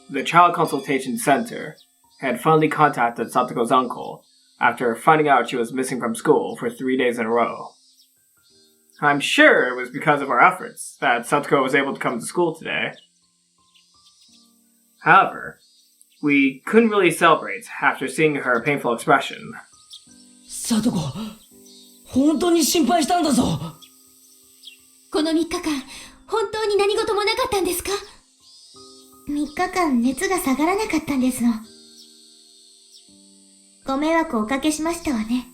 the Child Consultation Center had finally contacted Satoko's uncle after finding out she was missing from school for 3 days in a row. I'm sure it was because of our efforts that Satoko was able to come to school today. However, we couldn't really celebrate after seeing her painful expression. Satoko, 本当に心配したんだぞ。この3日間、本当に何事もなかったんですか？3日間熱が下がらなかったんですの。ご迷惑をおかけしましたわね。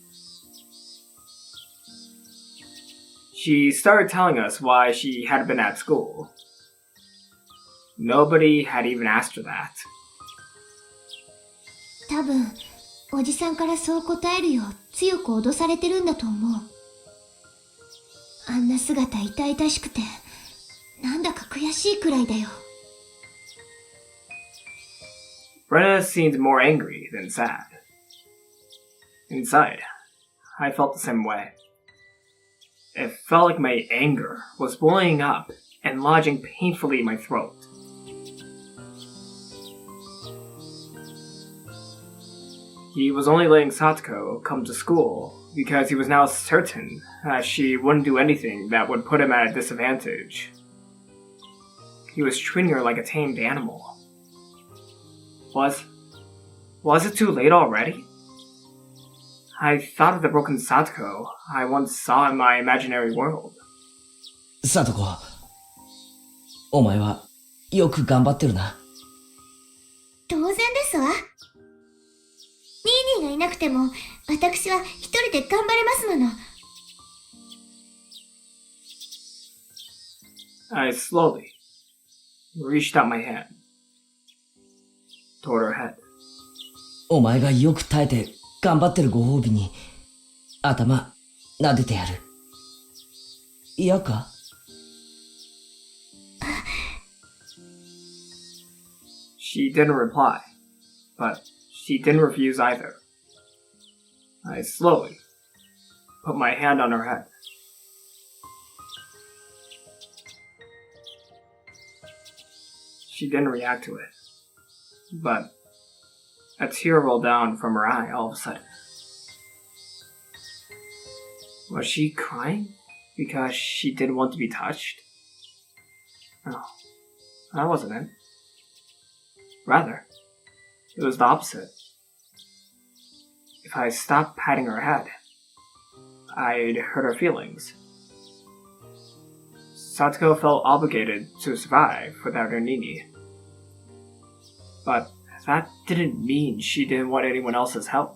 She started telling us why she had been at school. Nobody had even asked her that. 多分、おじさんからそう答えるよう強く脅されてるんだと思う。あんな姿痛々しくて、なんだか悔しいくらいだよ。Brenna seemed more angry than sad. Inside, I felt the same way. It felt like my anger was boiling up and lodging painfully in my throat. He was only letting Satoko come to school because he was now certain that she wouldn't do anything that would put him at a disadvantage. He was treating her like a tamed animal. Was it too late already? I thought of the broken Satoko I once saw in my imaginary world. Satoko, お前はよく頑張ってるな。当然ですわ。ニーニーがいなくても、私は一人で頑張れますもの。I slowly reached out my hand toward her head. お前がよく耐えて頑張ってるご褒美に頭撫でてやる。嫌か？She didn't reply, but she didn't refuse either. I slowly put my hand on her head. She didn't react to it, but a tear rolled down from her eye all of a sudden. Was she crying because she didn't want to be touched? No, that wasn't it. Rather, it was the opposite. If I stopped patting her head, I'd hurt her feelings. Satoko felt obligated to survive without her Nini. But that didn't mean she didn't want anyone else's help.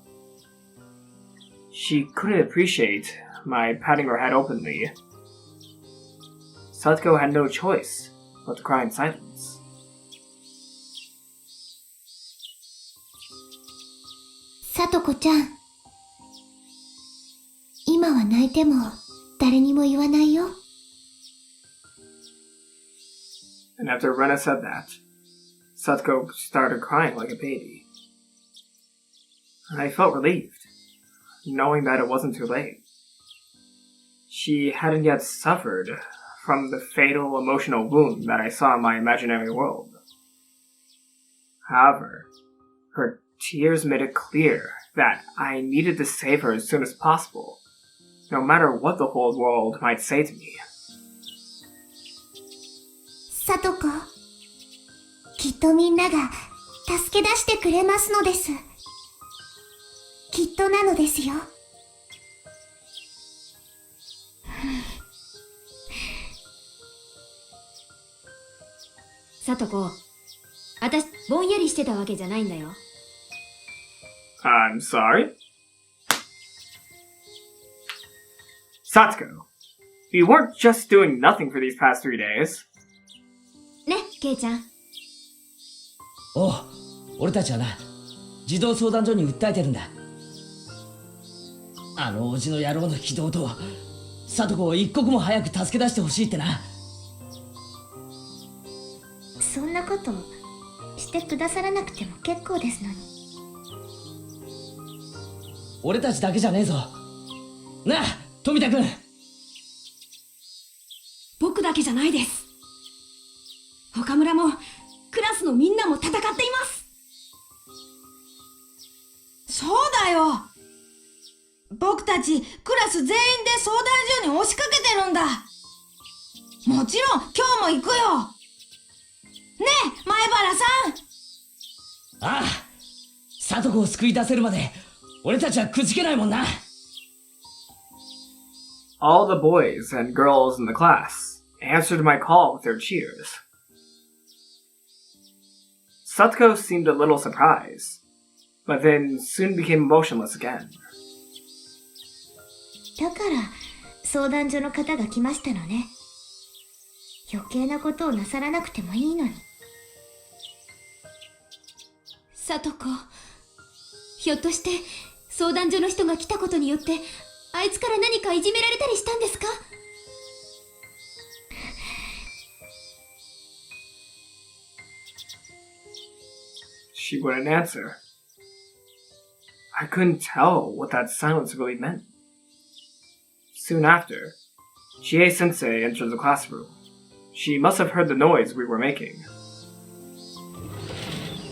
She couldn't appreciate my patting her head openly. Satoko had no choice but to cry in silence. さとこちゃん、今は泣いても誰にも言わないよ。And after Rena said that, Satoko started crying like a baby. I felt relieved, knowing that it wasn't too late. She hadn't yet suffered from the fatal emotional wound that I saw in my imaginary world. However, her tears made it clear that I needed to save her as soon as possible, no matter what the whole world might say to me. さとこ、きっとみんなが助け出してくれますのです。きっとなのですよ。さとこ、あたしぼんやりしてたわけじゃないんだよ。I'm sorry? Satoko, you weren't just doing nothing for these past 3 days. ね、ケイちゃん。おう、俺たちはな、児童相談所に訴えてるんだ。あのおじの野郎の非道と、里子を一刻も早く助け出してほしいってな。そんなことしてくださらなくても結構ですのに。俺たちだけじゃねえぞ。なあ、富田君。僕だけじゃないです。岡村もクラススのみんなも戦っています。そうだよ。僕たちクラス全員で相談所に押しかけてるんだ。もちろん今日も行くよ。ねえ、前原さん。ああ、サトコを救い出せるまで俺たちはくじけないもんな。All the boys and girls in the class answered my call with their cheers. Satoko seemed a little surprised, but then soon became motionless again. だから相談所の方が来ましたのね。余計なことをなさらなくてもいいのに。さとこ、ひょっとして相談所の人が来たことによってあいつから何かいじめられたりしたんですか？She wouldn't answer. I couldn't tell what that silence really meant. Soon after, Chie-sensei entered the classroom. She must have heard the noise we were making.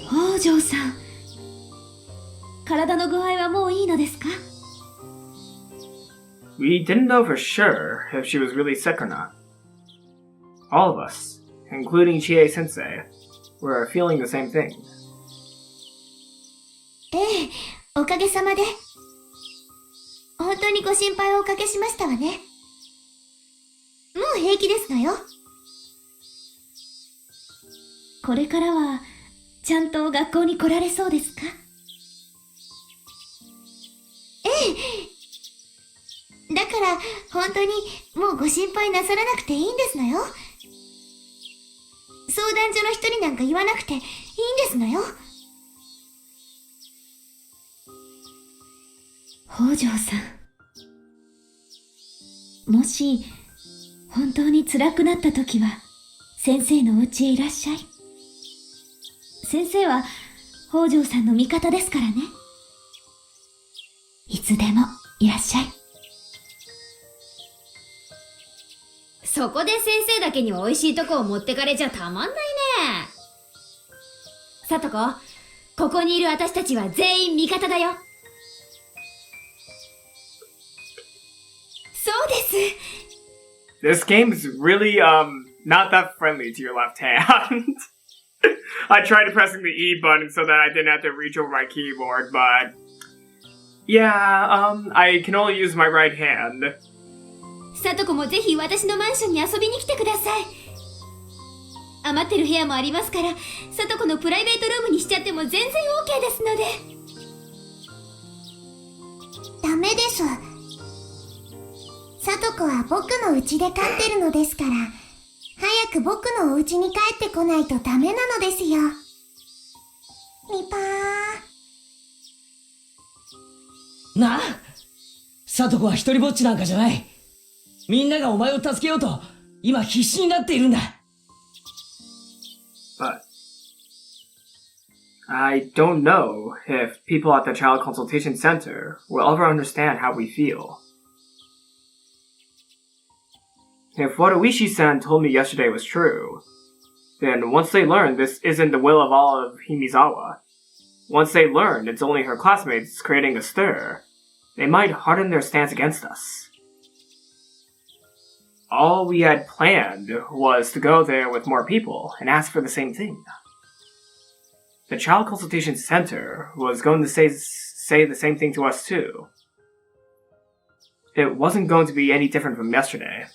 北条さん、体の具合はもういいのですか？ We didn't know for sure if she was really sick or not. All of us, including Chie-sensei, were feeling the same thing. ええ、おかげさまで。本当にご心配をおかけしましたわね。もう平気ですのよ。これからはちゃんと学校に来られそうですか？ええ。だから本当にもうご心配なさらなくていいんですのよ。相談所の人になんか言わなくていいんですのよ。北条さん、もし本当に辛くなった時は先生のお家へいらっしゃい。先生は北条さんの味方ですからね。いつでもいらっしゃい。そこで先生だけに美味しいとこを持ってかれちゃたまんないね。さとこ、ここにいる私たちは全員味方だよ。そうです。 This game is really, not that friendly to your left hand. I tried pressing the E button so that I didn't have to reach over my keyboard, but... Yeah, I can only use my right hand. さとこもぜひ私のマンションに遊びに来てください。余ってる部屋もありますから、さとこのプライベートルームにしちゃっても全然 OK ですので。ダメです。さとこは僕の家で飼ってるのですから、早く僕のお家に帰ってこないとダメなのですよ。みぱー。なあ、サトコは一人ぼっちなんかじゃない。みんながお前を助けようと今必死になっているんだ。But I don't know if people at the Child Consultation Center will ever understand how we feel. If what Oishi-san told me yesterday was true, then once they learn this isn't the will of all of Himizawa, once they learn it's only her classmates creating a stir, they might harden their stance against us. All we had planned was to go there with more people and ask for the same thing. The Child Consultation Center was going to say the same thing to us too. It wasn't going to be any different from yesterday.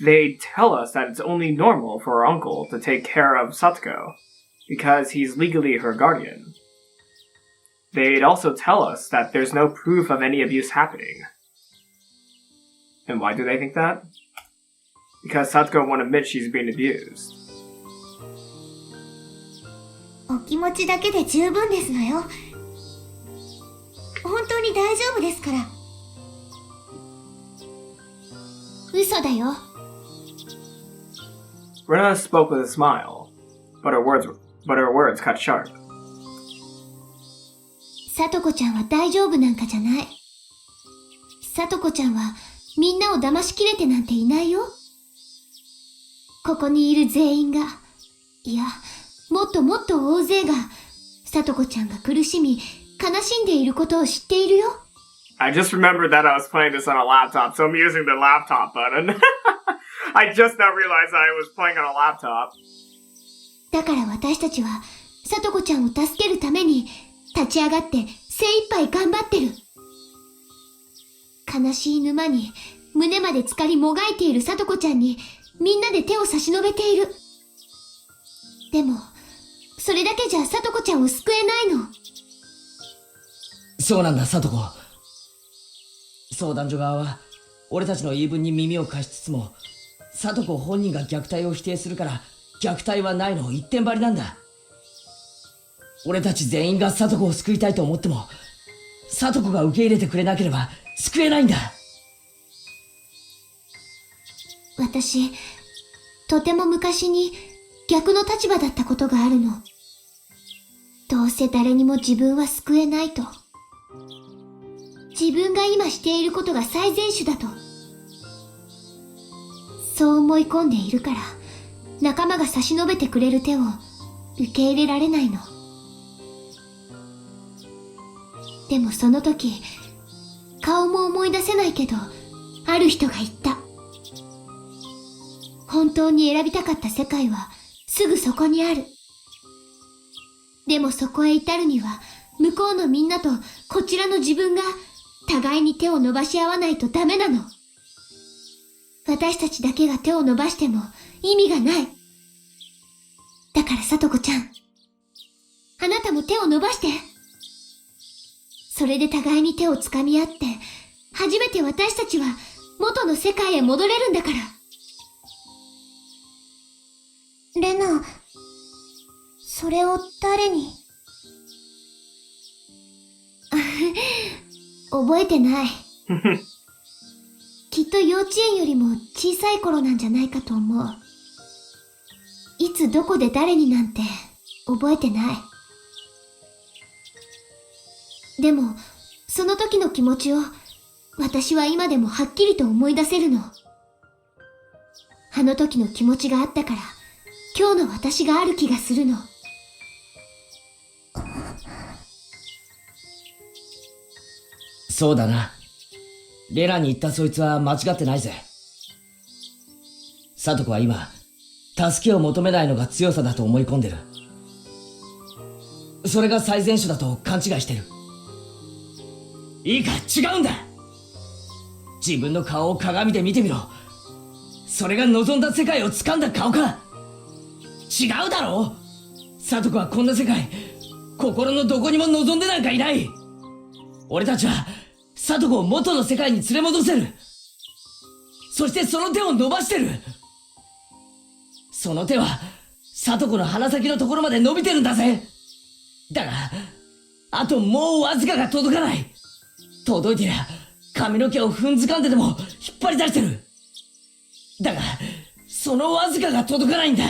They tell us that it's only normal for our uncle to take care of Satoko, because he's legally her guardian. They'd also tell us that there's no proof of any abuse happening. And why do they think that? Because Satoko won't admit she's being abused. お気持ちだけで十分ですのよ。本当に大丈夫ですから。嘘だよ。Rena spoke with a smile, but her words cut sharp. さとこちゃんは大丈夫なんかじゃない。さとこちゃんはみんなを騙しきれてなんていないよ。ここにいる全員がいや、もっともっと大勢が、さとこちゃんが苦しみ、悲しんでいることを知っているよ。I just remembered that I was playing this on a laptop, so I'm using the laptop button. I just now realized I was playing on a laptop. だから私たちは、さとこちゃんを助けるために、立ち上がって精一杯頑張ってる。悲しい沼に胸まで浸かりもがいているさとこちゃんにみんなで手を差し伸べている。でも、それだけじゃさとこちゃんを救えないの。そうなんだ、さとこ。相談所側は、俺たちの言い分に耳を貸しつつも、さとこ本人が虐待を否定するから、虐待はないの一点張りなんだ。俺たち全員がさとこを救いたいと思っても、さとこが受け入れてくれなければ救えないんだ。私、とても昔に逆の立場だったことがあるの。どうせ誰にも自分は救えないと。自分が今していることが最善手だと。そう思い込んでいるから、仲間が差し伸べてくれる手を受け入れられないの。でもその時、顔も思い出せないけど、ある人が言った。本当に選びたかった世界はすぐそこにある。でもそこへ至るには、向こうのみんなとこちらの自分が互いに手を伸ばし合わないとダメなの。私たちだけが手を伸ばしても意味がない。だからさとこちゃん、あなたも手を伸ばして。それで互いに手をつかみ合って、初めて私たちは元の世界へ戻れるんだから。レナ、それを誰に？覚えてない。きっと幼稚園よりも小さい頃なんじゃないかと思う。いつどこで誰になんて覚えてない。でも、その時の気持ちを私は今でもはっきりと思い出せるの。あの時の気持ちがあったから、今日の私がある気がするの。そうだな。レナに言ったそいつは間違ってないぜ。サトコは今、助けを求めないのが強さだと思い込んでる。それが最善手だと勘違いしてる。いいか、違うんだ。自分の顔を鏡で見てみろ。それが望んだ世界を掴んだ顔か。違うだろう。サトコはこんな世界、心のどこにも望んでなんかいない。俺たちはサトコを元の世界に連れ戻せる。そしてその手を伸ばしてる。その手はサトコの鼻先のところまで伸びてるんだぜ。だがあともうわずかが届かない。届いてりゃ髪の毛を踏んづかんででも引っ張り出してる。だがそのわずかが届かないんだ。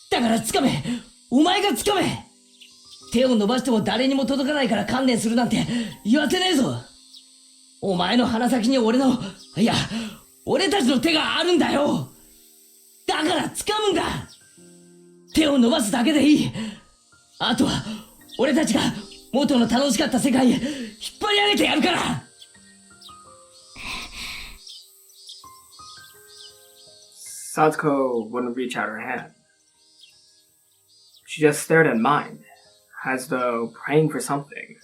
だから掴め。お前が掴め。手を伸ばしても誰にも届かないから観念するなんて言わせねえぞ。お前の鼻先に俺の、いや、俺たちの手があるんだよ。だから掴むんだ。手を伸ばすだけでいい。あとは俺たちが元の楽しかった世界へ引っ張り上げてやるから。Satoko wouldn't reach out her hand. She just stared at mine, as though praying for something.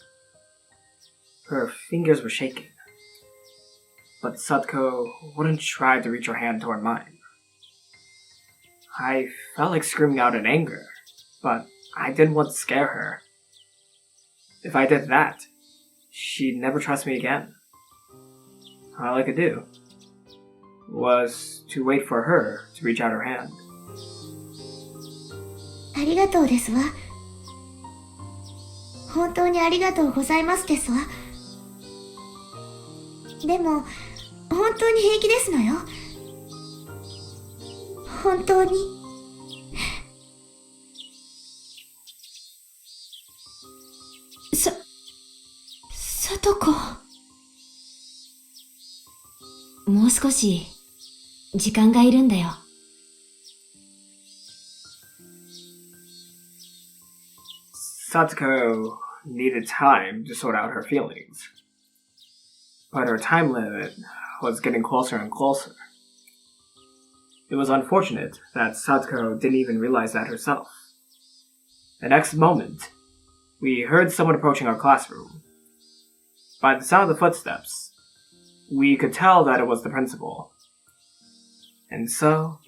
Her fingers were shaking, but Satoko wouldn't try to reach her hand toward mine. I felt like screaming out in anger, but I didn't want to scare her. If I did that, she'd never trust me again. All I could do was to wait for her to reach out her hand. ありがとうですわ。本当にありがとうございますですわ。でも、本当に平気ですのよ。本当に。さとこ。もう少し時間がいるんだよ。Satoko needed time to sort out her feelings, but her time limit was getting closer and closer. It was unfortunate that Satoko didn't even realize that herself. The next moment, we heard someone approaching our classroom. By the sound of the footsteps, we could tell that it was the principal. And so,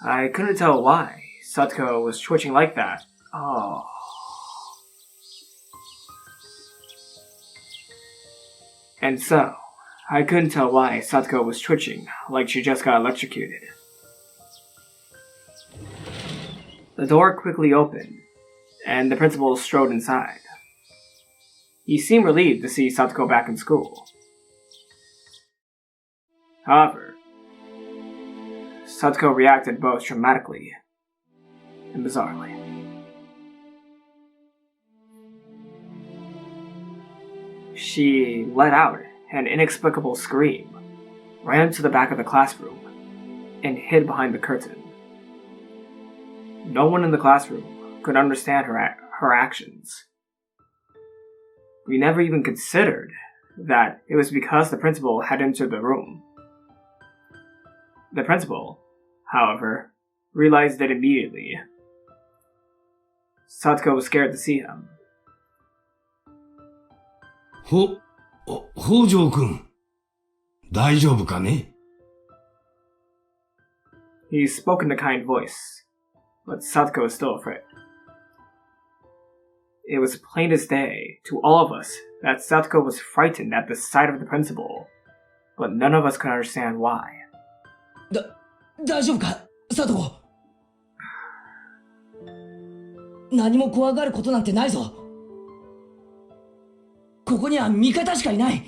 I couldn't tell why Satoko was twitching like that. Oh. And so, I couldn't tell why Satoko was twitching like she just got electrocuted. The door quickly opened, and the principal strode inside. He seemed relieved to see Satoko back in school. However, Satoko reacted both dramatically and bizarrely. She let out an inexplicable scream, ran to the back of the classroom, and hid behind the curtain. No one in the classroom could understand her actions. We never even considered that it was because the principal had entered the room. The principal, however, realized it immediately. Satoko was scared to see him. 北条くん、大丈夫かね? He spoke in a kind voice, but Satoko was still afraid. It was plain as day to all of us that Satoko was frightened at the sight of the principal, but none of us could understand why. 大丈夫か、サトコ。何も怖がることなんてないぞ。ここには味方しかいない。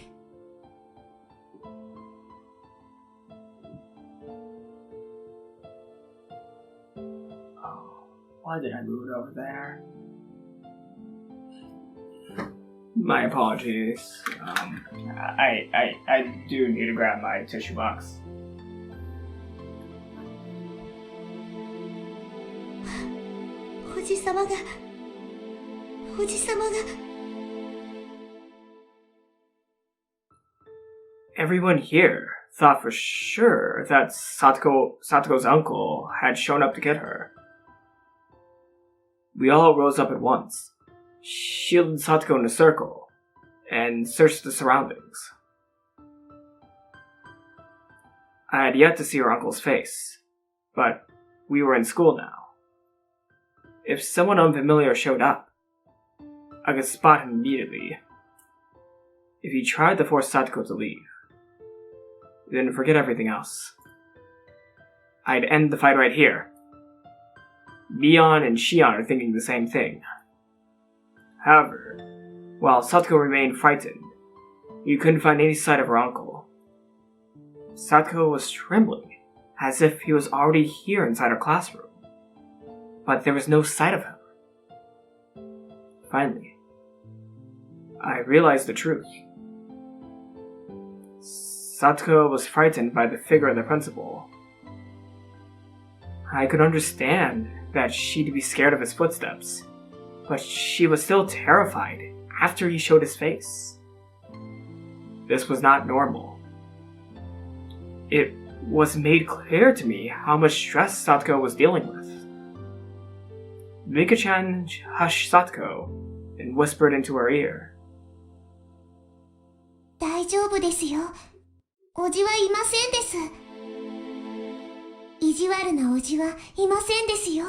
Why did I move it over there? My apologies. I do need to grab my tissue box. Everyone here thought for sure that Satoko's uncle had shown up to get her. We all rose up at once, shielded Satoko in a circle, and searched the surroundings. I had yet to see her uncle's face, but we were in school now. If someone unfamiliar showed up, I could spot him immediately. If he tried to force Satoko to leave, then forget everything else. I'd end the fight right here. Mion and Shion are thinking the same thing. However, while Satoko remained frightened, you couldn't find any sight of her uncle. Satoko was trembling, as if he was already here inside her classroom. But there was no sight of him. Finally, I realized the truth. Satoko was frightened by the figure of the principal. I could understand that she'd be scared of his footsteps, but she was still terrified after he showed his face. This was not normal. It was made clear to me how much stress Satoko was dealing with. Mika-chan hushed Satoko and whispered into her ear. 大丈夫ですよ。おじはいませんです。意地悪なおじはいませんですよ。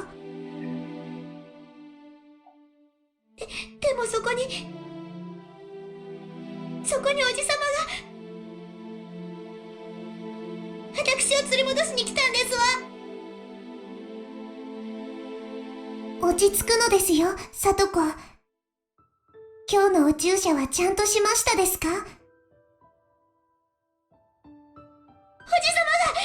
でもそこにおじさまが私を連れ戻しに来たんですわ。落ち着くのですよ、サトコ。今日のお注射はちゃんとしましたですか？おじさまが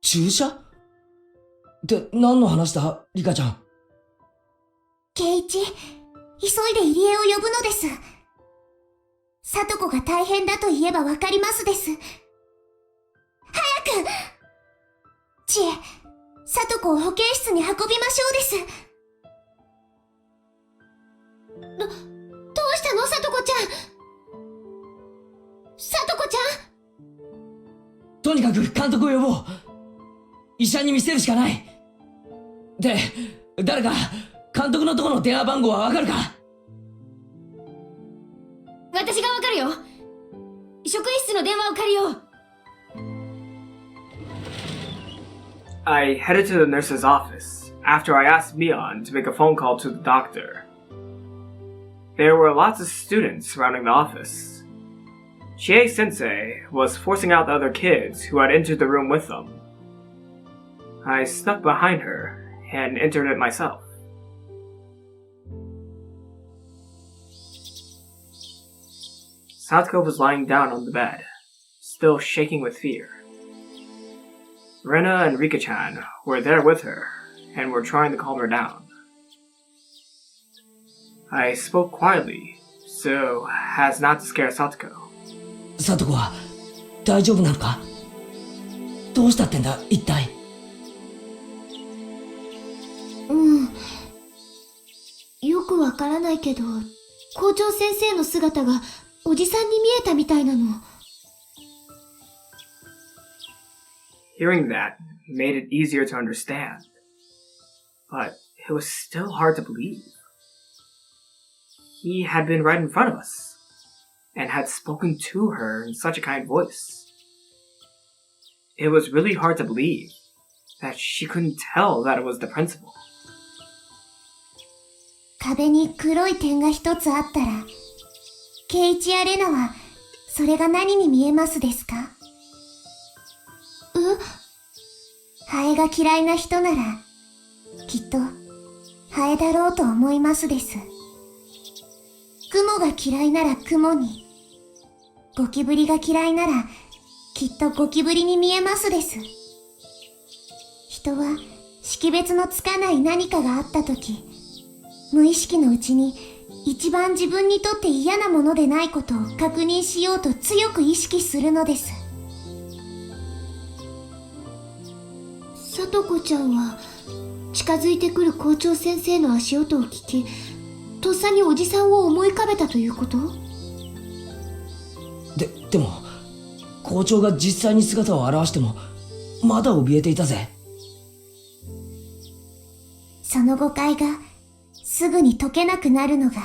注射って何の話だ、リカちゃん。ケイイチ、急いで入江を呼ぶのです。里子が大変だと言えばわかりますです。早く知恵、里子を保健室に運びましょうです。どうしたの里子ちゃん。里子ちゃん。とにかく監督を呼ぼう。医者に見せるしかない。で、誰か監督のところの電話番号はわかるか？私がわかるよ。職員室の電話を借りよう。I headed to the nurse's office after I asked Mion to make a phone call to the doctor. There were lots of students surrounding the office. Chie-sensei was forcing out the other kids who had entered the room with them. I snuck behind her and entered it myself. Satoko was lying down on the bed, still shaking with fear. Rena and Rika-chan were there with her and were trying to calm her down. I spoke quietly, so as not to scare Satoko. サトコは大丈夫なのか？どうしたってんだ一体。よくわからないけど、校長先生の姿がおじさんに見えたみたいなの。Hearing that made it easier to understand, but it was still hard to believe. He had been right in front of us, and had spoken to her in such a kind voice. It was really hard to believe that she couldn't tell that it was the principal. 壁に黒い点が一つあったら、ケイチやレナはそれが何に見えますですか？ハエが嫌いな人なら、きっとハエだろうと思いますです。雲が嫌いなら雲に、ゴキブリが嫌いなら、きっとゴキブリに見えますです。人は識別のつかない何かがあったとき、無意識のうちに一番自分にとって嫌なものでないことを確認しようと強く意識するのです。さとこちゃんは近づいてくる校長先生の足音を聞き、とっさにおじさんを思い浮かべたということ？でも校長が実際に姿を現してもまだ怯えていたぜ。その誤解がすぐに解けなくなるのが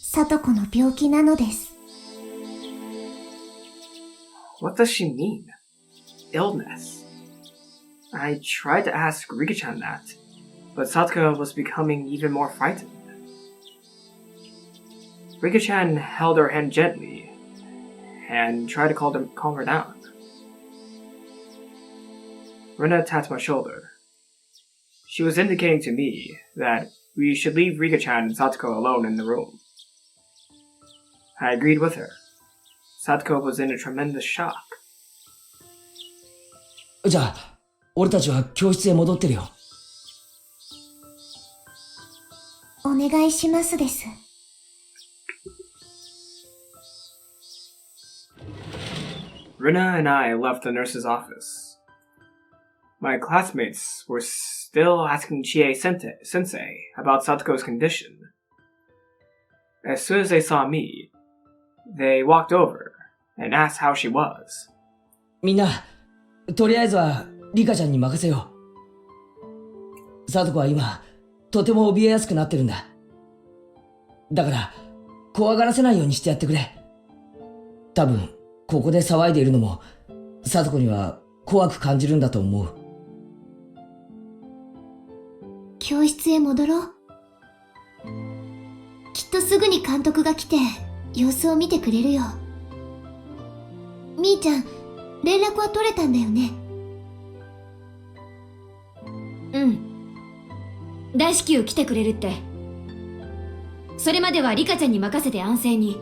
さとこの病気なのです。What does she mean? Illness? I tried to ask Rika-chan that, but Satoko was becoming even more frightened. Rika-chan held her hand gently and tried to calm her down. Rena tapped my shoulder. She was indicating to me that we should leave Rika-chan and Satoko alone in the room. I agreed with her. Satoko was in a tremendous shock. じゃあ俺たちは教室へ戻ってるよ。お願いしますです。Rina and I left the nurse's office. My classmates were still asking Chie-sensei about Satoko's condition. As soon as they saw me, they walked over and asked how she was. みんな、とりあえずはリカちゃんに任せよう。サトコは今、とても怯えやすくなってるんだ。だから、怖がらせないようにしてやってくれ。多分、ここで騒いでいるのも、サトコには怖く感じるんだと思う。教室へ戻ろう。きっとすぐに監督が来て、様子を見てくれるよ。みーちゃん、連絡は取れたんだよね。うん。大至急来てくれるって。それまではリカちゃんに任せて安静に。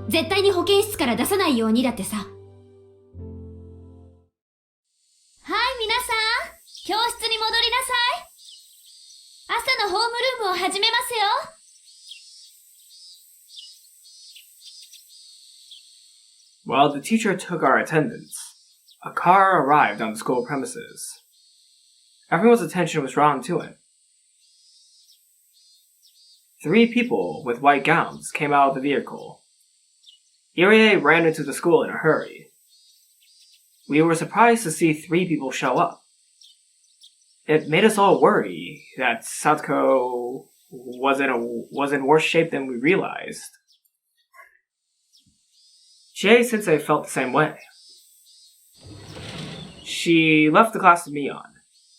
絶対に保健室から出さないようにだってさ。はい、皆さん、教室に戻りなさい。朝のホームルームを始めますよ。While the teacher took our attendance, a car arrived on the school premises. Everyone's attention was drawn to it. 3 people with white gowns came out of the vehicle. Irie ran into the school in a hurry. We were surprised to see 3 people show up. It made us all worry that Satoko was in worse shape than we realized. Chie-sensei felt the same way. She left the class with me on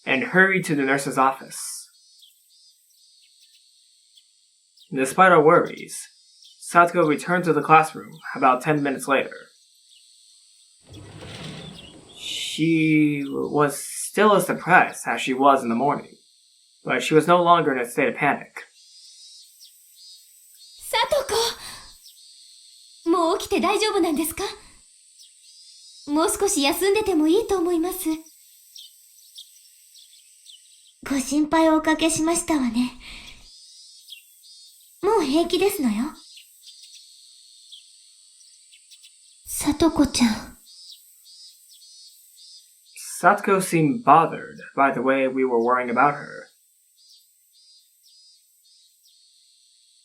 and hurried to the nurse's office. Despite our worries, Satoko returned to the classroom about 10 minutes later. She was still as depressed as she was in the morning, but she was no longer in a state of panic. さとこ、もう起きて大丈夫なんですか？もう少し休んでてもいいと思います。ご心配をおかけしましたわね。もう平気ですのよ。さとこちゃん。Satoko seemed bothered by the way we were worrying about her.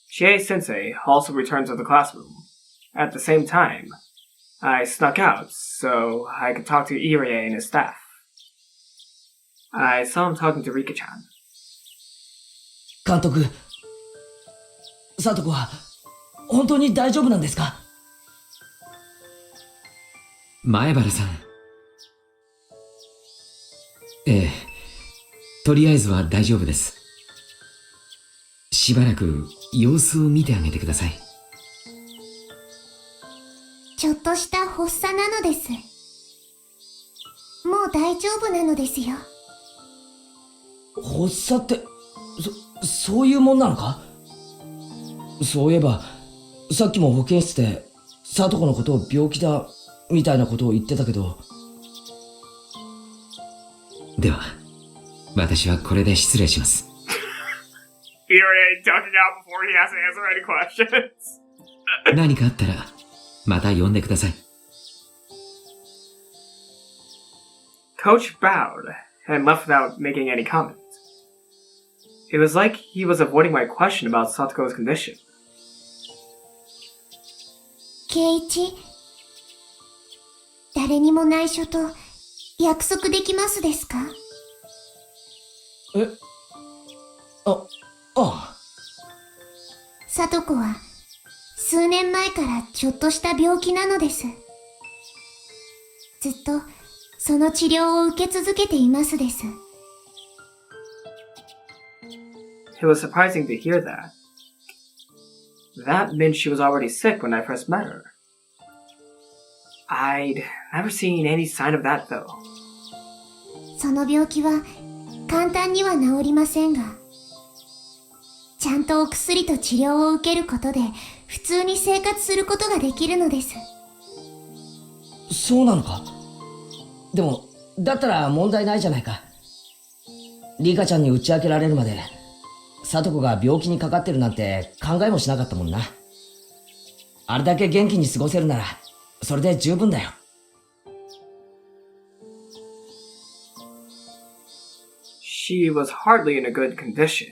Chie-sensei also returned to the classroom. At the same time, I snuck out so I could talk to Irie and his staff. I saw him talking to Rika-chan. 監督、サトコは本当に大丈夫なんですか？前原さん。ええ、とりあえずは大丈夫です。しばらく様子を見てあげてください。ちょっとした発作なのです。もう大丈夫なのですよ。発作って、そういうもんなのか？そういえば、さっきも保健室で、サトコのことを病気だ、みたいなことを言ってたけど。では、私はこれで失礼します。Irie ducking out before he has to answer any questions. 何かあったら、また呼んでください。Coach bowed and left without making any comment. It was like he was avoiding my question about Satoko's condition. 圭一、誰にも内緒と約束できますですか？え？ああ。さとこは数年前からちょっとした病気なのです。ずっとその治療を受け続けていますです。It was surprising to hear that. That meant she was already sick when I first met her. I'd never seen any sign of that though. その病気は簡単には治りませんが、ちゃんとお薬と治療を受けることで普通に生活することができるのです。そうなのか？でも、だったら問題ないじゃないか。リカちゃんに打ち明けられるまで、サトコが病気にかかってるなんて考えもしなかったもんな。あれだけ元気に過ごせるなら、それで十分だよ。She was hardly in a good condition,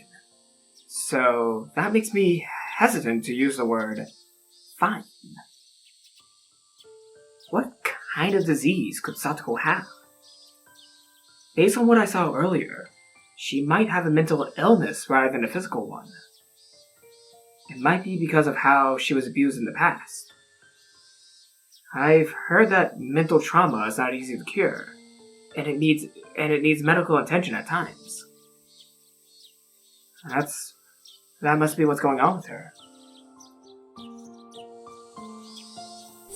so that makes me hesitant to use the word fine. What kind of disease could Satoko have? Based on what I saw earlier, she might have a mental illness rather than a physical one. It might be because of how she was abused in the past. I've heard that mental trauma is not easy to cure, and it needs medical attention at times. That must be what's going on with her.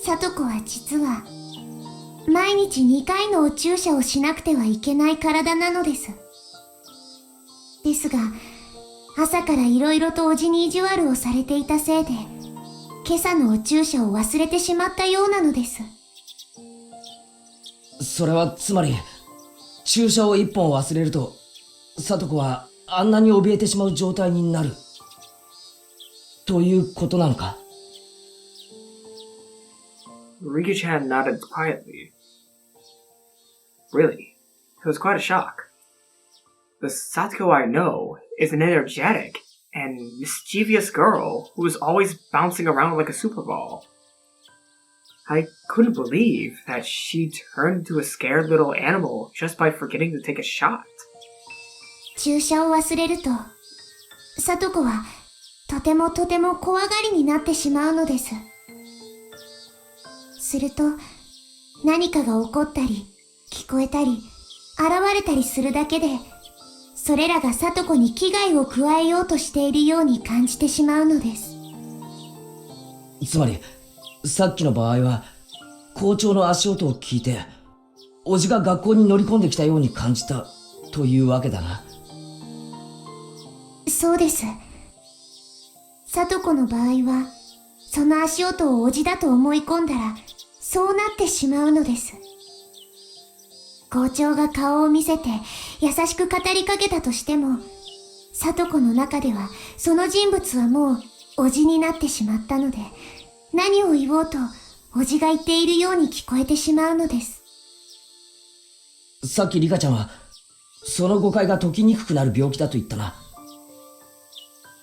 さとこは実は毎日2回のお注射をしなくてはいけない体なのです。ですが、朝からいろいろとおじに意地悪をされていたせいで、今朝のお注射を忘れてしまったようなのです。それはつまり、注射を1本忘れると、サトコはあんなに怯えてしまう状態になる。ということなのか？ Riki-chan nodded quietly. Really, it was quite a shock. The Satoko I know is an energetic and mischievous girl who is always bouncing around like a super ball. I couldn't believe that she turned into a scared little animal just by forgetting to take a shot. 注射を忘れると、サトコはとても怖がりになってしまうのです。すると、何かが起こったり、聞こえたり、現れたりするだけで、それらがサトコに危害を加えようとしているように感じてしまうのです。つまり、さっきの場合は、校長の足音を聞いて、おじが学校に乗り込んできたように感じた、というわけだな。そうです。サトコの場合は、その足音をおじだと思い込んだら、そうなってしまうのです。校長が顔を見せて優しく語りかけたとしても、サトコの中ではその人物はもうおじになってしまったので、何を言おうとおじが言っているように聞こえてしまうのです。さっきリカちゃんは、その誤解が解きにくくなる病気だと言ったな。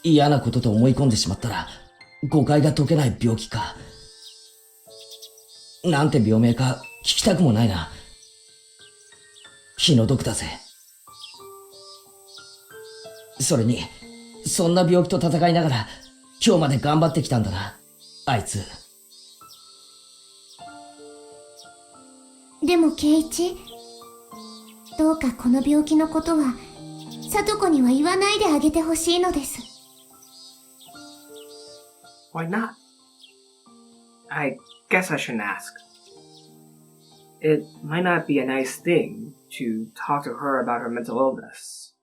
嫌なことと思い込んでしまったら、誤解が解けない病気か。なんて病名か聞きたくもないな。気の毒だぜ。それに、そんな病気と戦いながら、今日まで頑張ってきたんだな、あいつ。でも圭一、どうかこの病気のことは、サトコには言わないであげてほしいのです。Why not? I guess I shouldn't ask. It might not be a nice thing to talk to her about her mental illness.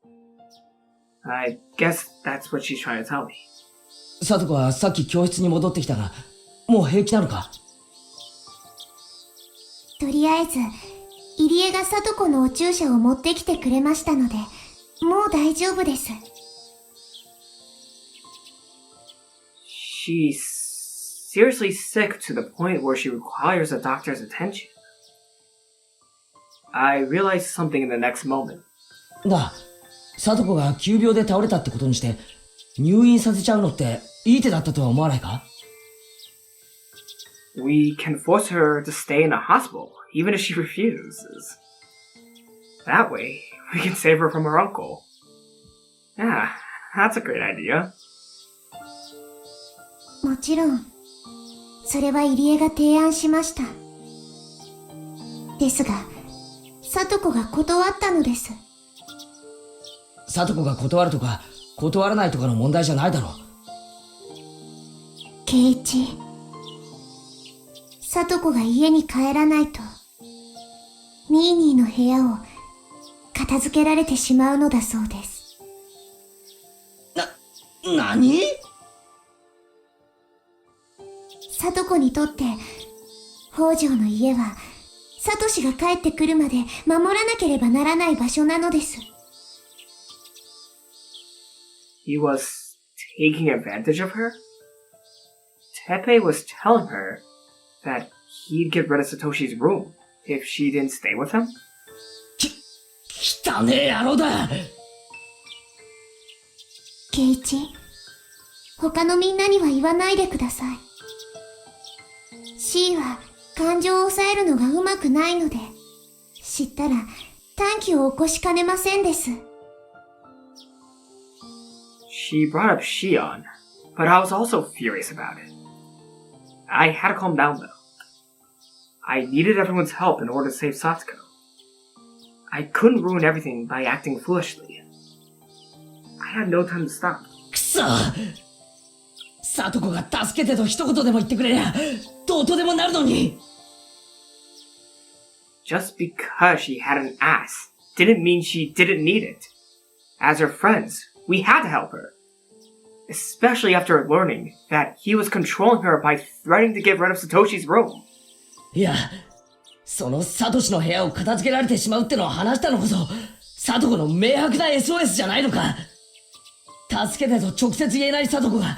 I guess that's what she's trying to tell me. サトコはさっき教室に戻ってきたが、もう平気なのか？とりあえず、入江がサトコのお注射を持ってきてくれましたので、もう大丈夫です。She's seriously sick to the point where she requires a doctor's attention. I realized something in the next moment. なあ、サトコが急病で倒れたってことにして、入院させちゃうのっていい手だったとは思わないか？ We can force her to stay in a hospital, even if she refuses. That way, we can save her from her uncle. Yeah, that's a great idea. もちろん、それは入江が提案しました。ですが、サトコが断ったのです。サトコが断るとか、断らないとかの問題じゃないだろう。圭一、サトコが家に帰らないと、ミーニーの部屋を片付けられてしまうのだそうです。何？サトコにとって、北条の家は、サトシが帰ってくるまで守らなければならない場所なのです。He was taking advantage of her? Teppei was telling her that he'd get rid of Satoshi's room if she didn't stay with him? 汚ねえ野郎だ！圭一、他のみんなには言わないでください。C は感情を抑えるのがうまくないので、知ったら短気を起こしかねませんです。She brought up Shion, but I was also furious about it. I had to calm down though. I needed everyone's help in order to save Satoko. I couldn't ruin everything by acting foolishly. I had no time to stop. くそ！サトコが助けてと一言でも言ってくれりゃ、どうとでもなるのに！ Just because she had an ass didn't mean she didn't need it. As her friends, we had to help her. Especially after learning that he was controlling her by threatening to get rid of Satoshi's room. いや、そのサトシの部屋を片付けられてしまうってのを話したのこそ、サトコの明白な SOS じゃないのか。助けてと直接言えないサトコが、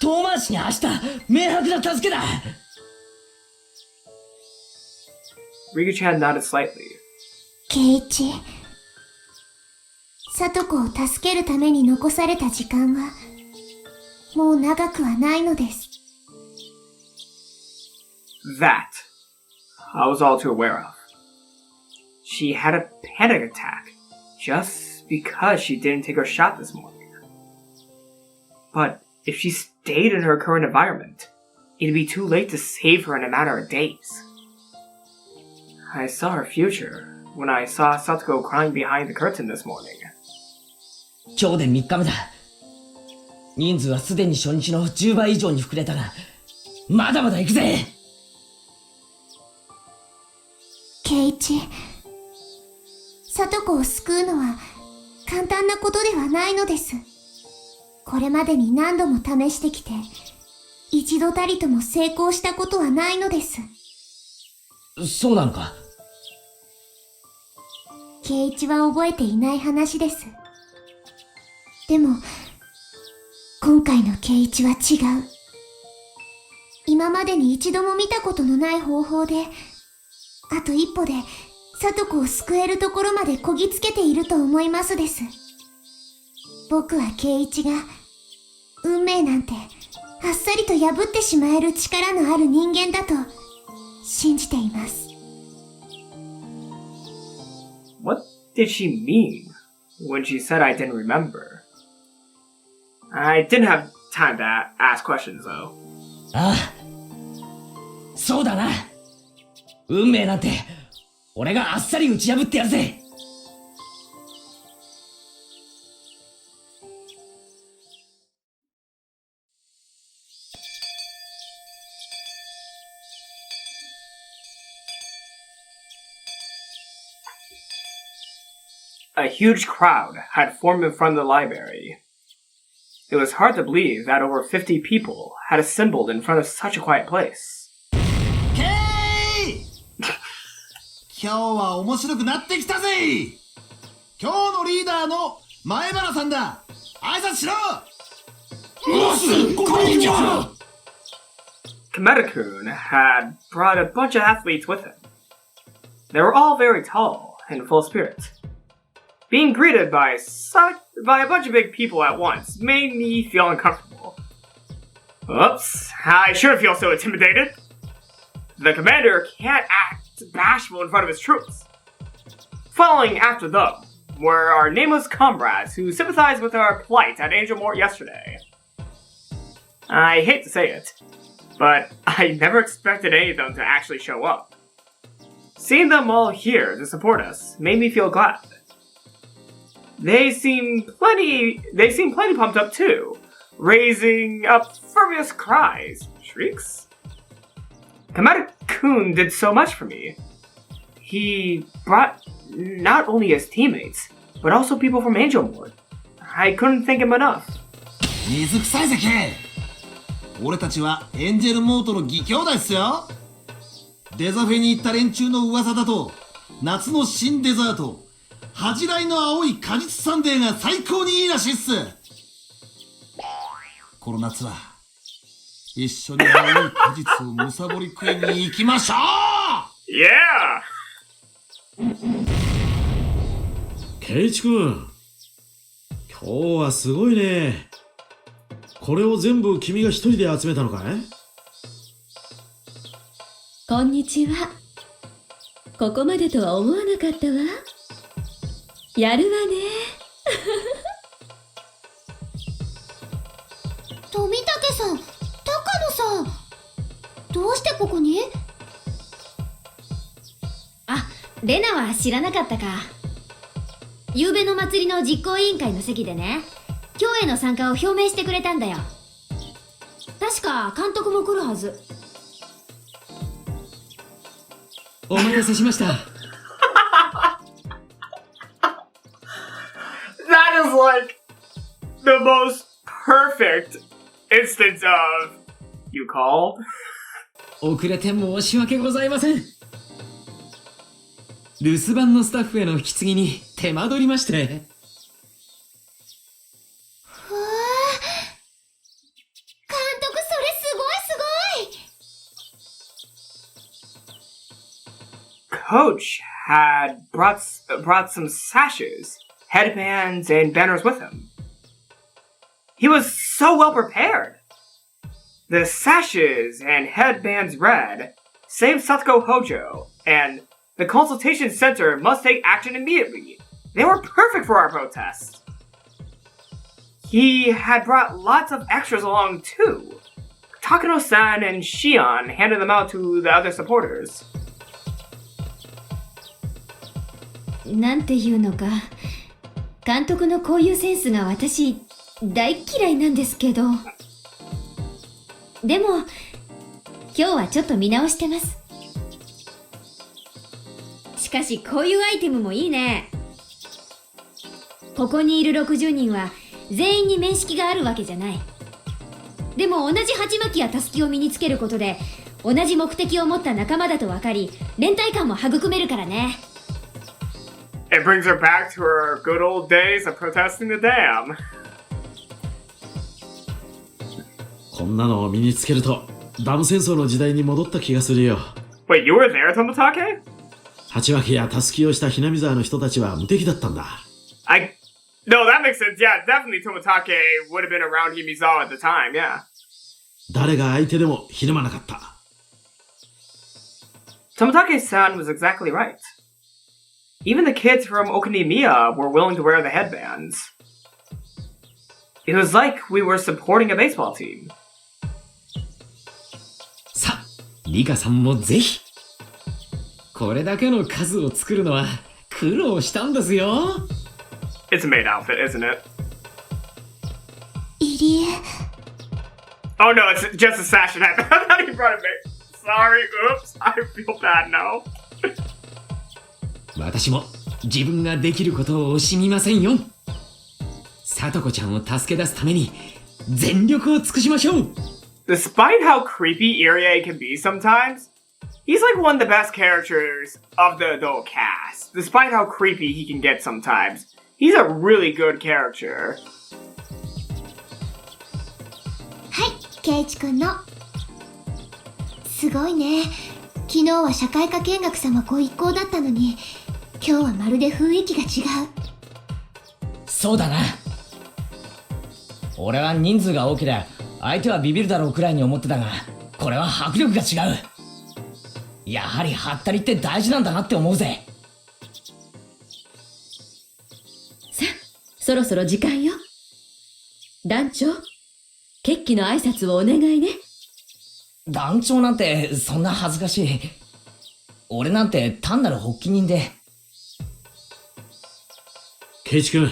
遠回しに明日、明白な助けだ。Rika-chan nodded slightly. 圭一、里子を助けるために残された時間は、もう長くはないのです。That I was all too aware of. She had a panic attack just because she didn't take her shot this morning. But if she stayed in her current environment, it'd be too late to save her in a matter of days. I saw her future when I saw Satoko crying behind the curtain this morning. 今日で3日目だ。人数はすでに初日の10倍以上に膨れたが、まだまだ行くぜ。圭一、里子を救うのは簡単なことではないのです。これまでに何度も試してきて、一度たりとも成功したことはないのです。そうなのか。圭一は覚えていない話です。でも、今回の圭一は違う。今までに一度も見たことのない方法で、あと一歩で里子を救えるところまでこぎつけていると思いますです。僕は圭一が運命なんてあっさりと破ってしまえる力のある人間だと信じています。What did she mean when she said I didn't remember? I didn't have time to ask questions though. ああ、そうだな。運命なんて俺があっさり打ち破ってやるぜ。A huge crowd had formed in front of the library. It was hard to believe that over 50 people had assembled in front of such a quiet place. 今日は面白くなってきたぜ。今日のリーダーの前原さんだ。挨拶しろ。ボス、こんにちは。Kameda-kun had brought a bunch of athletes with him. They were all very tall and full of spirit. Being greeted by a bunch of big people at once made me feel uncomfortable. Oops, I shouldn't feel so intimidated. The commander can't act bashful in front of his troops. Following after them were our nameless comrades who sympathized with our plight at Angel Mort yesterday. I hate to say it, but I never expected any of them to actually show up. Seeing them all here to support us made me feel glad. They seem plenty pumped up too, raising up furious cries, shrieks. Kameda-kun did so much for me. He brought not only his teammates, but also people from Angel Mort. I couldn't thank him enough. 水臭いぜ、ケイ。俺たちはエンジェルモートの義兄弟っすよ。デザフェに行った連中の噂だと、夏の新デザート、恥じらいの青い果実サンデーが最高にいいらしいっす。この夏は一緒に青い果実をむさぼり食いに行きましょう。 Yeah! ケイチ君、今日はすごいね。これを全部君が一人で集めたのかい？こんにちは。ここまでとは思わなかったわ。やるわね。富武さん、高野さん、どうしてここに？あ、レナは知らなかったか。昨べの祭りの実行委員会の席でね、今日への参加を表明してくれたんだよ。確か監督も来るはず。お待たせしました。That is like the most perfect instance of you called. 遅れて申し訳ございません。留守番のスタッフへの引き継ぎに手間取りまして。わあ、監督それすごいすごい。coach had brought some sashes, headbands, and banners with him. He was so well prepared. The sashes and headbands read, "Save Satoko Hojo," and "The consultation center must take action immediately." They were perfect for our protest. He had brought lots of extras along too. Takano-san and Shion handed them out to the other supporters. なんていうのか、監督のこういうセンスが私大嫌いなんですけど。でも今日はちょっと見直してます。しかしこういうアイテムもいいね。ここにいる60人は全員に面識があるわけじゃない。でも同じ鉢巻きやタスキを身につけることで同じ目的を持った仲間だと分かり、連帯感も育めるからね。It brings her back to her good old days of protesting the dam. こんなのを身につけるとダム戦争の時代に戻った気がするよ。Wait, you were there, Tomotage? 鉢巻きやタスキをしたひなみ沢の人たちは無敵だったんだ。No, that makes sense. Yeah, definitely Tomotage would have been around Himizawa at the time, yeah. 誰が相手でもひるまなかった。Tomotage-san was exactly right. Even the kids from Okanimiya were willing to wear the headbands. It was like we were supporting a baseball team. さあ、リカさんもぜひ。これだけの数を作るのは苦労したんですよ。It's a maid outfit, isn't it? 入り江。 Oh no, it's just a sash and hat. I thought he brought it back. Sorry, oops. I feel bad now. 私も自分ができることを惜しみませんよ。さとこちゃんを助け出すために全力を尽くしましょう。Despite how creepy Irie can be sometimes, he's like one of the best characters of the adult cast. Despite how creepy he can get sometimes, he's a really good character. はい、ケイチくんの。すごいね。昨日は社会科見学様ご一行だったのに、今日はまるで雰囲気が違う。そうだな。俺は人数が多ければ相手はビビるだろうくらいに思ってたが、これは迫力が違う。やはりハッタリって大事なんだなって思うぜ。さあ、そろそろ時間よ。団長、決起の挨拶をお願いね。団長なんてそんな恥ずかしい。俺なんて単なる発起人で。ケイチ君、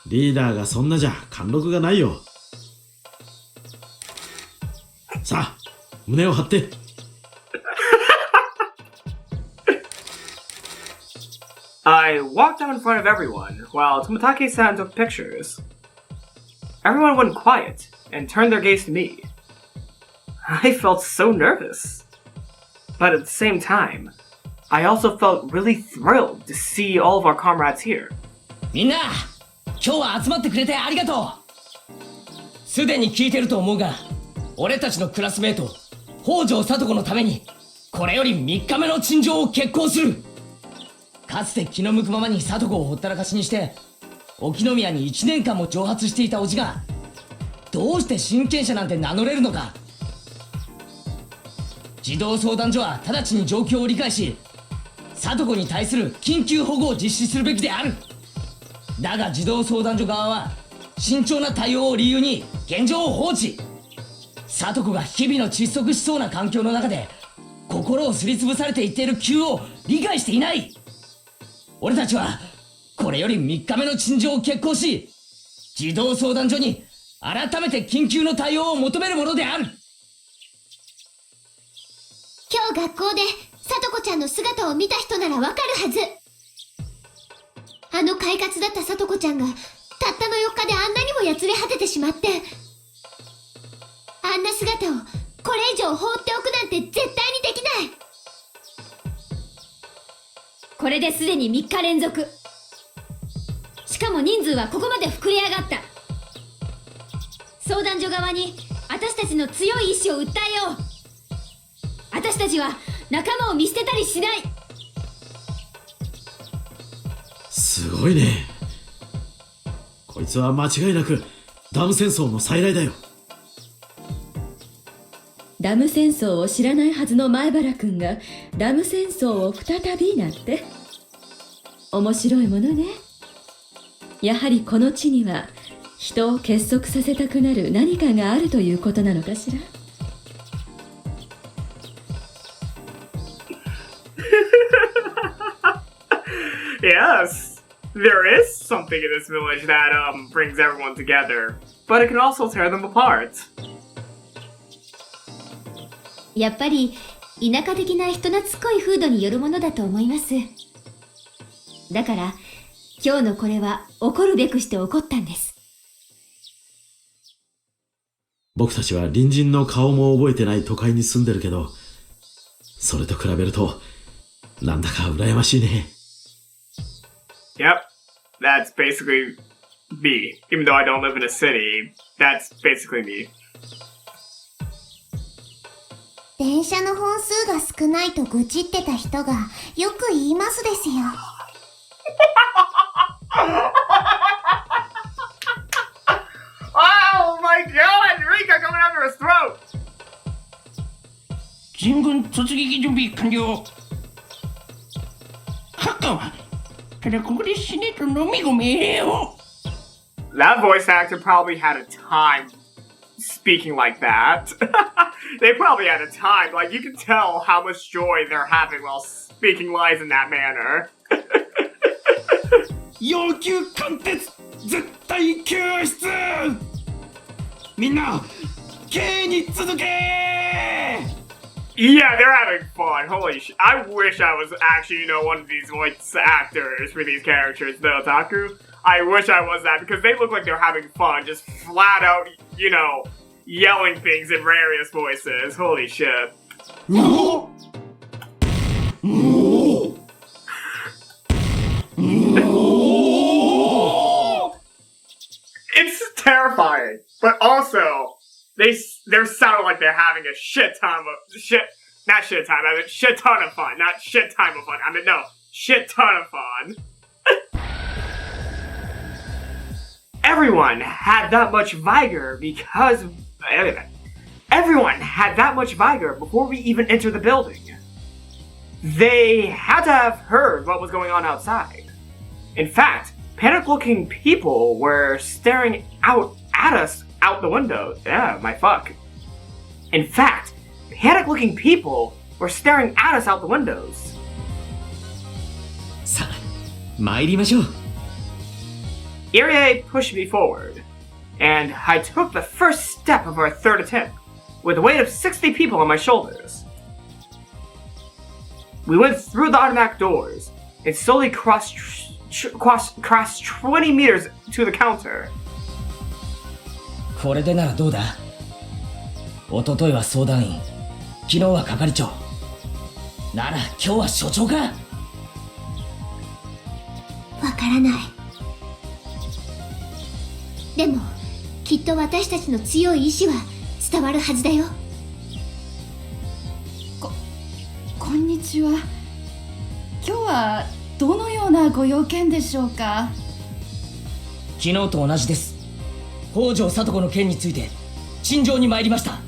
リーダーがそんなじゃ貫禄がないよ。さあ、胸を張って。I walked out in front of everyone while Tomotage-san took pictures. Everyone went quiet and turned their gaze to me. I felt so nervous. But at the same time, I also felt really thrilled to see all of our comrades here. みんな、今日は集まってくれてありがとう。すでに聞いてると思うが、俺たちのクラスメート、北条聡子のために、これより3日目の陳情を決行する。かつて気の向くままに聡子をほったらかしにして、沖宮に1年間も蒸発していた叔父が、どうして親権者なんて名乗れるのか。児童相談所は直ちに状況を理解し、聡子に対する緊急保護を実施するべきである。だが児童相談所側は慎重な対応を理由に現状を放置。聡子が日々の窒息しそうな環境の中で心をすりつぶされていっている急を理解していない。俺たちはこれより3日目の陳情を決行し、児童相談所に改めて緊急の対応を求めるものである。今日学校で聡子ちゃんの姿を見た人ならわかるはず。あの快活だった聡子ちゃんがたったの4日であんなにもやつれ果ててしまって、あんな姿をこれ以上放っておくなんて絶対にできない。これですでに3日連続。しかも人数はここまで膨れ上がった。相談所側に私たちの強い意志を訴えよう。私たちは仲間を見捨てたりしない。ごいね。こいつは間違いなくダム戦争の再来だよ。ダム戦争を知らないはずの前原くんがダム戦争を再びなんて面白いものね。やはりこの地には人を結束させたくなる何かがあるということなのかしら。Yes, there is something in this village that brings everyone together, but it can also tear them apart. やっぱり田舎的な人懐っこい風土によるものだと思います。だから今日のこれは怒るべくして起こったんです。僕たちは隣人の顔も覚えてない都会に住んでるけど、それと比べるとなんだか羨ましいね。Yep, that's basically me. Even though I don't live in a city, that's basically me. 電車の本数が少ないと愚痴ってた人がよく言いますですよ。Oh my god, Rika coming out of his throat! 人軍突撃準備完了。ハッカはただここで死ねと飲み込めよ。 That voice actor probably had a time speaking like that. They probably had a time. Like, you can tell how much joy they're having while speaking lies in that manner. 要求貫徹絶対救出。みんなKに続け。 Yeah, they're having fun. Holy shit. I wish I was actually, one of these voice actors for these characters, though, Taku. I wish I was that, because they look like they're having fun, just flat out, yelling things in various voices. Holy shit. No! No! No! It's terrifying, but also, they're sounding like they're having a shit ton of fun. Not shit time of fun. Shit ton of fun. Everyone had that much vigor before we even entered the building. They had to have heard what was going on outside. In fact, panic-looking people were staring out at us out the window. Yeah, my fuck. In fact, panic-looking people were staring at us out the windows. さあ、参りましょう。Irie pushed me forward, and I took the first step of our third attempt, with a weight of 60 people on my shoulders. We went through the automatic doors, and slowly crossed 20 meters to the counter. これでならどうだ。一昨日は相談員、昨日は係長。なら今日は所長か。わからない。でもきっと私たちの強い意志は伝わるはずだよ。こんにちは。今日はどのようなご用件でしょうか。昨日と同じです。北条聡子の件について陳情に参りました。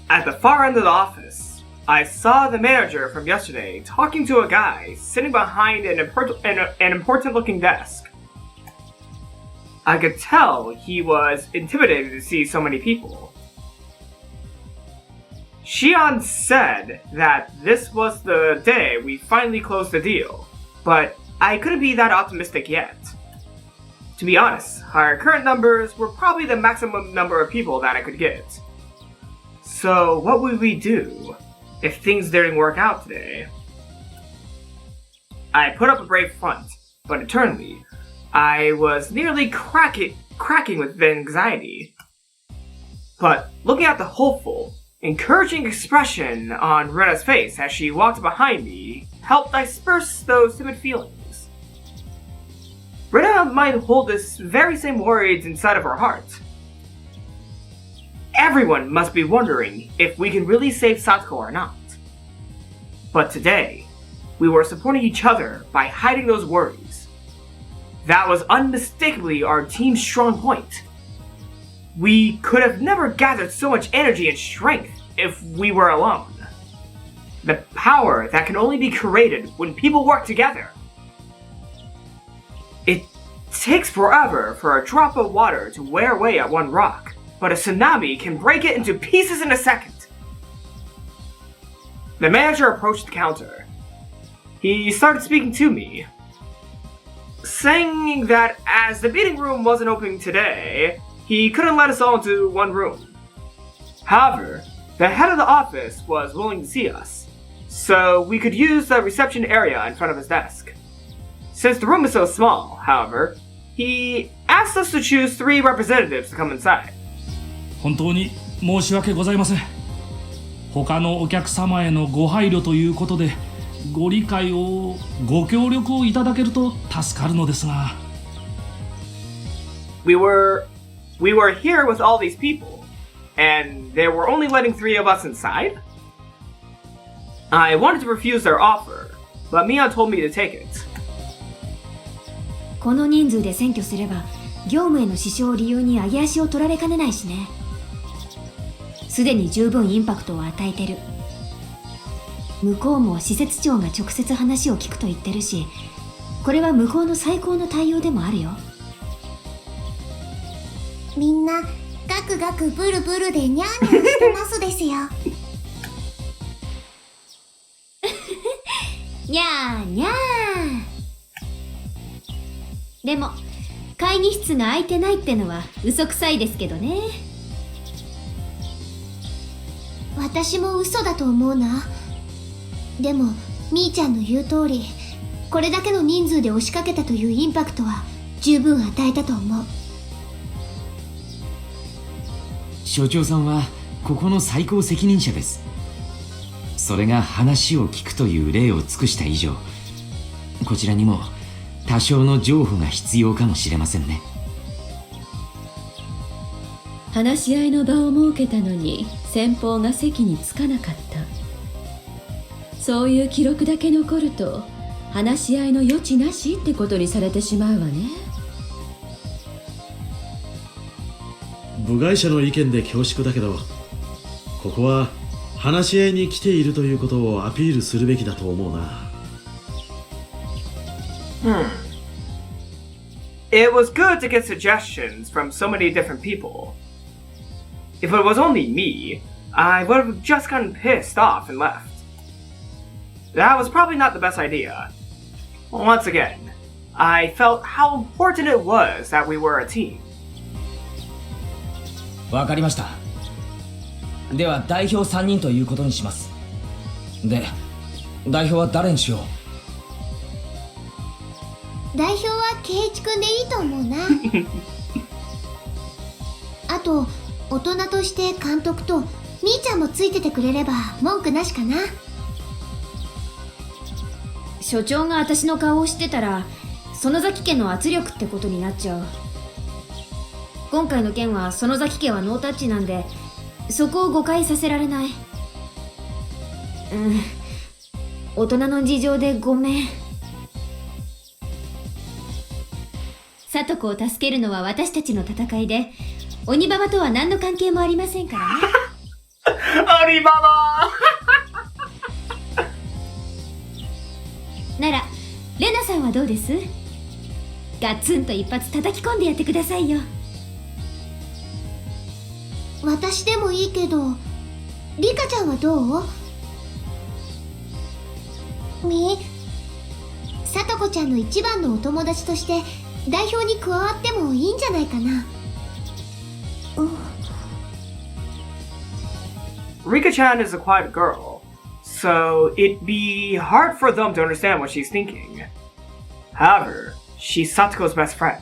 At the far end of the office, I saw the manager from yesterday talking to a guy sitting behind an important-looking desk. I could tell he was intimidated to see so many people. Shion said that this was the day we finally closed the deal, but I couldn't be that optimistic yet. To be honest, our current numbers were probably the maximum number of people that I could get. So what would we do if things didn't work out today? I put up a brave front, but internally, I was nearly cracking with anxiety. But looking at the hopeful, encouraging expression on Rena's face as she walked behind me helped disperse those timid feelings. Rena might hold this very same worries inside of her heart. Everyone must be wondering if we can really save Satoko or not. But today, we were supporting each other by hiding those worries. That was unmistakably our team's strong point. We could have never gathered so much energy and strength if we were alone. The power that can only be created when people work together. It takes forever for a drop of water to wear away at one rock, but a tsunami can break it into pieces in a second. The manager approached the counter. He started speaking to me, saying that as the meeting room wasn't opening today, he couldn't let us all into one room. However, the head of the office was willing to see us, so we could use the reception area in front of his desk. Since the room is so small, however, he asked us to choose 3 representatives to come inside. 本当に申し訳ございません。他のお客様へのご配慮ということで、ご理解をご協力をいただけると助かるのですが。We were here with all these people, and they were only letting 3 of us inside? I wanted to refuse their offer, but Mion told me to take it. この人数で占拠すれば業務への支障を理由に上げ足を取られかねないしね。すでに十分インパクトを与えてる。向こうも施設長が直接話を聞くと言ってるし、これは向こうの最高の対応でもあるよ。みんなガクガクブルブルでニャーニャーしてますですよ。にゃーにゃー。でも会議室が空いてないってのは嘘くさいですけどね。私も嘘だと思うな。でもみーちゃんの言う通り、これだけの人数で押しかけたというインパクトは十分与えたと思う。所長さんはここの最高責任者です。それが話を聞くという例を尽くした以上、こちらにも多少の譲歩が必要かもしれませんね。話し合いの場を設けたのに先方が席に着かなかった。そういう記録だけ残ると話し合いの余地なしってことにされてしまうわね。部外者の意見で恐縮だけど、ここは話し合いに来ているということをアピールするべきだと思うな。It was good to get suggestions from so many different people. If it was only me, I would have just gotten pissed off and left. That was probably not the best idea. Once again, I felt how important it was that we were a team. わかりました。では代表3人ということにします。で、代表は誰にしよう。代表は圭一くんでいいと思うな。あと大人として監督とみーちゃんもついててくれれば文句なしかな。所長が私の顔を知ってたら園崎家の圧力ってことになっちゃう。今回の件は園崎家はノータッチなんで、そこを誤解させられない。大人の事情でごめん。聡子を助けるのは私たちの戦いで、鬼ババとは何の関係もありませんからね。鬼ババならレナさんはどうです？ガツンと一発叩き込んでやってくださいよ。私でもいいけど、リカちゃんはどう？聡子ちゃんの一番のお友達として代表に加わってもいいんじゃないかな。Rika-chan is a quiet girl, so it'd be hard for them to understand what she's thinking. However, she's Satoko's best friend.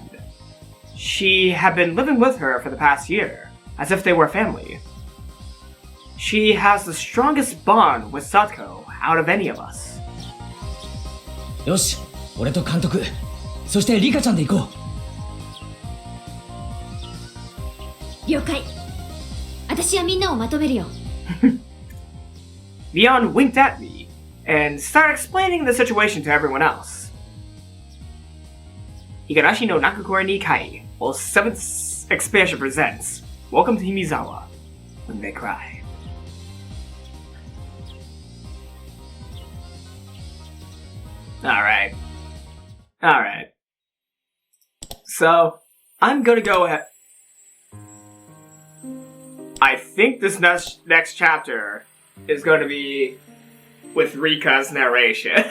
She had been living with her for the past year, as if they were family. She has the strongest bond with Satoko out of any of us. よし、俺と監督、そしてリカちゃんで行こう。了解。私はみんなをまとめるよ。Mion winked at me, and start explaining the situation to everyone else. Higurashi no Nakukore ni Kai, or 7th expansion presents Welcome to Himizawa, When They Cry. Alright. So, I'm gonna go ahead. I think this next chapter is going to be with Rika's narration.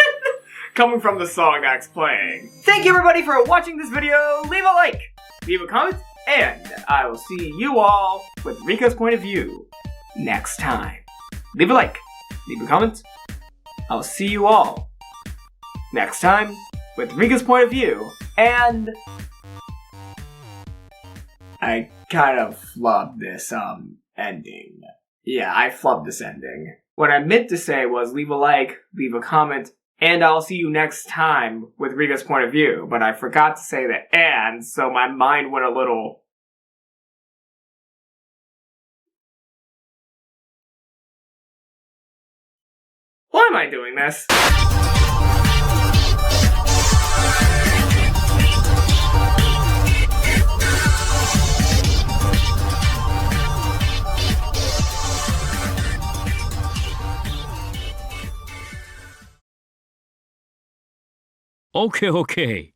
Coming from the song that's playing. Thank you everybody for watching this video. Leave a like, leave a comment, and I will see you all with Rika's point of view next time. Leave a like, leave a comment. I'll see you all next time with Rika's point of view, and I kind of flubbed this ending. Yeah, I flubbed this ending. What I meant to say was leave a like, leave a comment, and I'll see you next time with Rika's point of view, but I forgot to say the and, so my mind went a little... Why am I doing this? Okay.